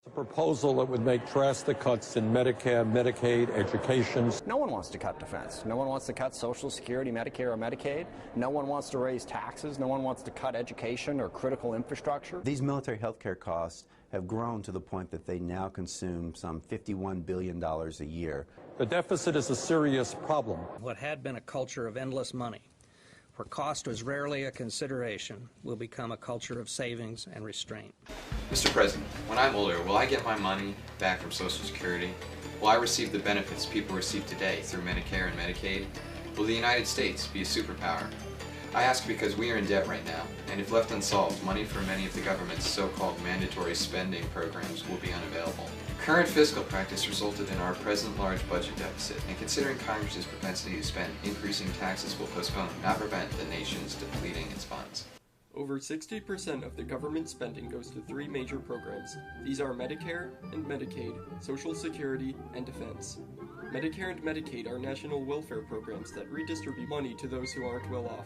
A proposal that would make drastic cuts in Medicare, Medicaid, education. No one wants to cut defense. No one wants to cut Social Security, Medicare, or Medicaid. No one wants to raise taxes. No one wants to cut education or critical infrastructure. These military health care costs have grown to the point that they now consume some $51 billion a year. The deficit is a serious problem. What had been a culture of endless money, where cost was rarely a consideration, will become a culture of savings and restraint. Mr. President, when I'm older, will I get my money back from Social Security? Will I receive the benefits people receive today through Medicare and Medicaid? Will the United States be a superpower? I ask because we are in debt right now, and if left unsolved, money for many of the government's so-called mandatory spending programs will be unavailable. Current fiscal practice resulted in our present large budget deficit, and considering Congress's propensity to spend, increasing taxes will postpone, not prevent, the nation's depleting its funds. Over 60% of the government spending goes to three major programs. These are Medicare and Medicaid, Social Security, and Defense. Medicare and Medicaid are national welfare programs that redistribute money to those who aren't well off.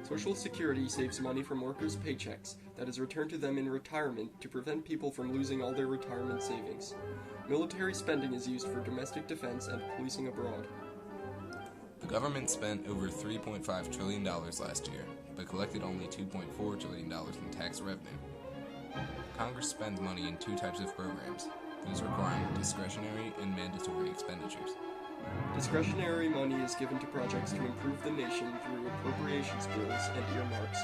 Social Security saves money from workers' paychecks that is returned to them in retirement to prevent people from losing all their retirement savings. Military spending is used for domestic defense and policing abroad. The government spent over $3.5 trillion last year, but collected only $2.4 trillion in tax revenue. Congress spends money in two types of programs, those requiring discretionary and mandatory expenditures. Discretionary money is given to projects to improve the nation through appropriations bills and earmarks.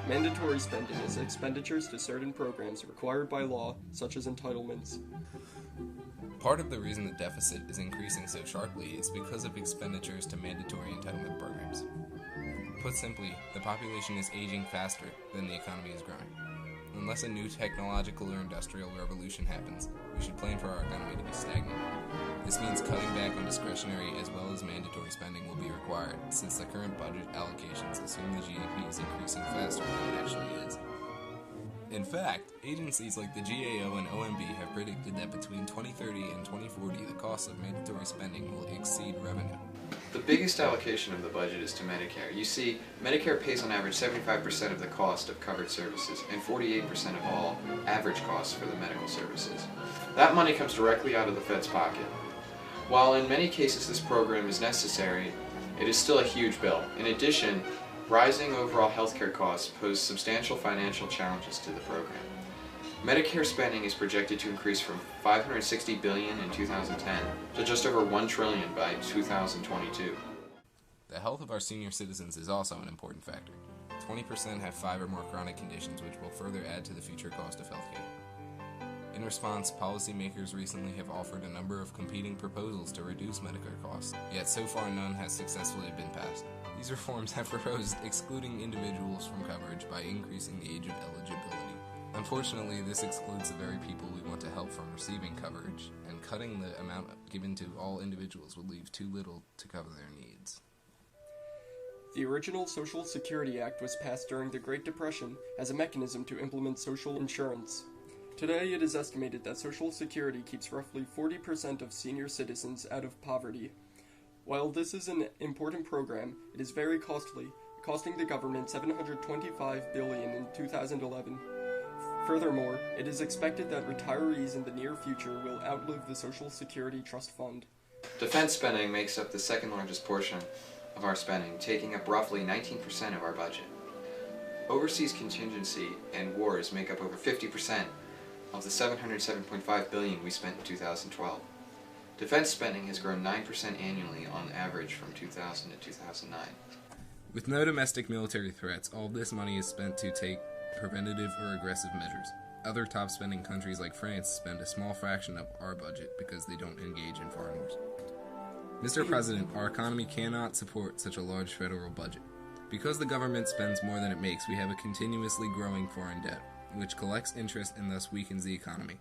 Mandatory spending is expenditures to certain programs required by law, such as entitlements. Part of the reason the deficit is increasing so sharply is because of expenditures to mandatory entitlement programs. Put simply, the population is aging faster than the economy is growing. Unless a new technological or industrial revolution happens, we should plan for our economy to be stagnant. This means cutting back on discretionary as well as mandatory spending will be required, since the current budget allocations assume the GDP is increasing faster than it actually is. In fact, agencies like the GAO and OMB have predicted that between 2030 and 2040 the cost of mandatory spending will exceed revenue. The biggest allocation of the budget is to Medicare. You see, Medicare pays on average 75% of the cost of covered services and 48% of all average costs for the medical services. That money comes directly out of the Fed's pocket. While in many cases this program is necessary, it is still a huge bill. In addition, rising overall healthcare costs pose substantial financial challenges to the program. Medicare spending is projected to increase from $560 billion in 2010 to just over $1 trillion by 2022. The health of our senior citizens is also an important factor. 20% have 5 or more chronic conditions, which will further add to the future cost of healthcare. In response, policymakers recently have offered a number of competing proposals to reduce Medicare costs, yet so far none has successfully been passed. These reforms have proposed excluding individuals from coverage by increasing the age of eligibility. Unfortunately, this excludes the very people we want to help from receiving coverage, and cutting the amount given to all individuals would leave too little to cover their needs. The original Social Security Act was passed during the Great Depression as a mechanism to implement social insurance. Today, it is estimated that Social Security keeps roughly 40% of senior citizens out of poverty. While this is an important program, it is very costly, costing the government $725 billion in 2011. Furthermore, it is expected that retirees in the near future will outlive the Social Security Trust Fund. Defense spending makes up the second largest portion of our spending, taking up roughly 19% of our budget. Overseas contingency and wars make up over 50% of the $707.5 billion we spent in 2012. Defense spending has grown 9% annually on average from 2000 to 2009. With no domestic military threats, all of this money is spent to take preventative or aggressive measures. Other top-spending countries like France spend a small fraction of our budget because they don't engage in foreign wars. Mr. President, our economy cannot support such a large federal budget. Because the government spends more than it makes, we have a continuously growing foreign debt, which collects interest and thus weakens the economy.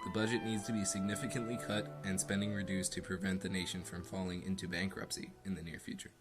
The budget needs to be significantly cut and spending reduced to prevent the nation from falling into bankruptcy in the near future.